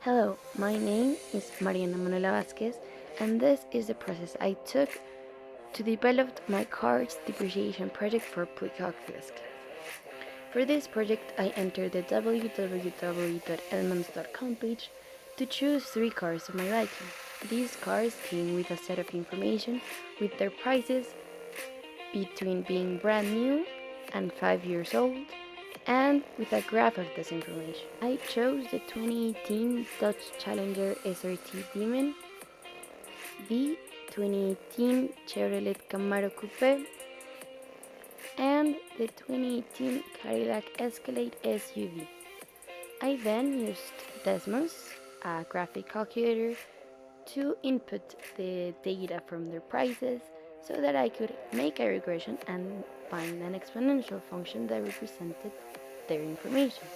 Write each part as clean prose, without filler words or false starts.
Hello, my name is Mariana Manuela Vázquez, and this is the process I took to develop my car's depreciation project for pre-calculus class. For this project, I entered the www.edmunds.com page to choose 3 cars of my liking. These cars came with a set of information with their prices between being brand new and 5 years old, and with a graph of this information. I chose the 2018 Dodge Challenger SRT Demon, the 2018 Chevrolet Camaro Coupe, and the 2018 Cadillac Escalade SUV. I then used Desmos, a graphic calculator, to input the data from their prices so that I could make a regression and find an exponential function that represented their information.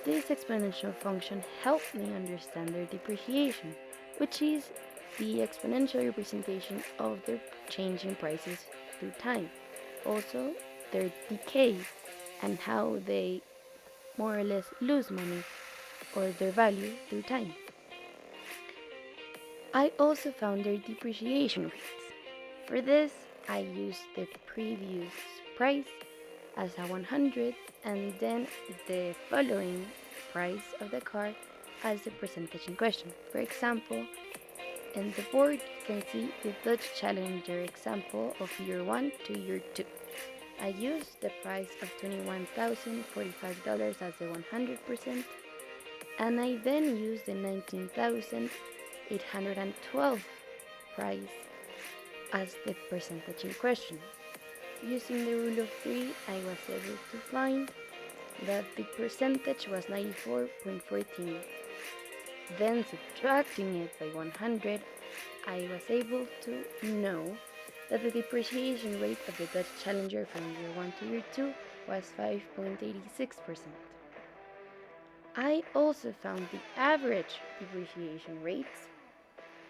This exponential function helped me understand their depreciation, which is the exponential representation of their changing prices through time. Also, their decay and how they more or less lose money or their value through time. I also found their depreciation rates. For this, I used the previous price as a 100 and then the following price of the car as the percentage in question. For example, in the board you can see the Dodge Challenger example of year 1 to year 2. I used the price of $21,045 as the 100%, and I then used the $19,812 price as the percentage in question. Using the rule of 3, I was able to find that the percentage was 94.14. Then subtracting it by 100, I was able to know that the depreciation rate of the Dodge Challenger from year 1 to year 2 was 5.86%. I also found the average depreciation rates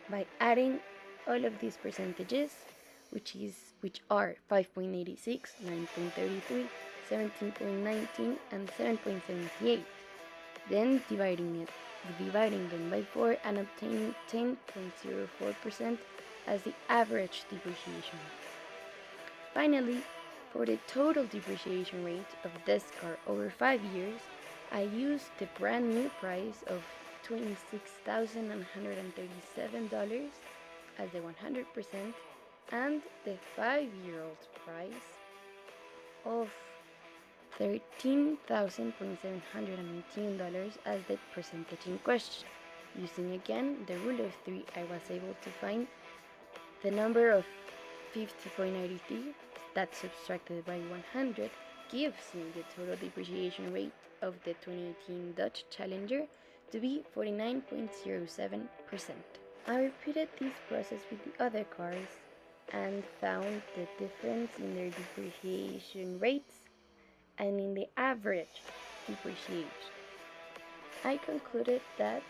by adding all of these percentages, which are 5.86, 9.33, 17.19, and 7.78. Then dividing them by 4 and obtaining 10.04% as the average depreciation rate. Finally, for the total depreciation rate of this car over 5 years, I used the brand new price of $26,137 as the 100% and the 5-year-old price of $13,718 as the percentage in question. Using again the rule of 3, I was able to find the number of 50.93 that subtracted by 100 gives me the total depreciation rate of the 2018 Dodge Challenger to be 49.07%. I repeated this process with the other cars and found the difference in their depreciation rates and in the average depreciation. I concluded that,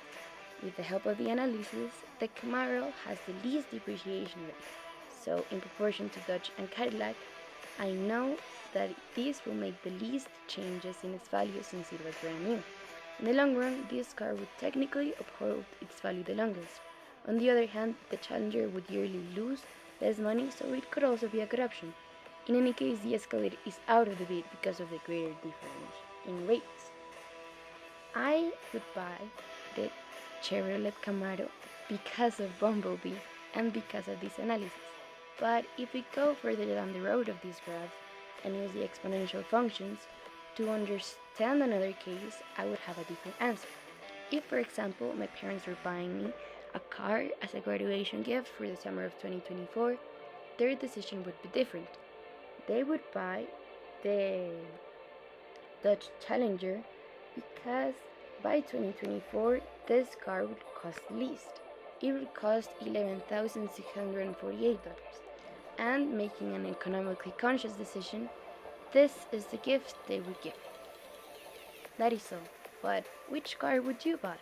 with the help of the analysis, the Camaro has the least depreciation rate. So, in proportion to Dodge and Cadillac, I know that this will make the least changes in its value since it was brand new. In the long run, this car would technically uphold its value the longest. On the other hand, the Challenger would yearly lose less money, so it could also be a good option. In any case, the Escalade is out of the bid because of the greater difference in rates. I would buy the Chevrolet Camaro because of Bumblebee and because of this analysis. But if we go further down the road of this graph and use the exponential functions to understand another case, I would have a different answer. If, for example, my parents were buying me a car as a graduation gift for the summer of 2024, their decision would be different. They would buy the Dodge Challenger because by 2024 this car would cost least. It would cost $11,648, and making an economically conscious decision, this is the gift they would give. That is all, but which car would you buy?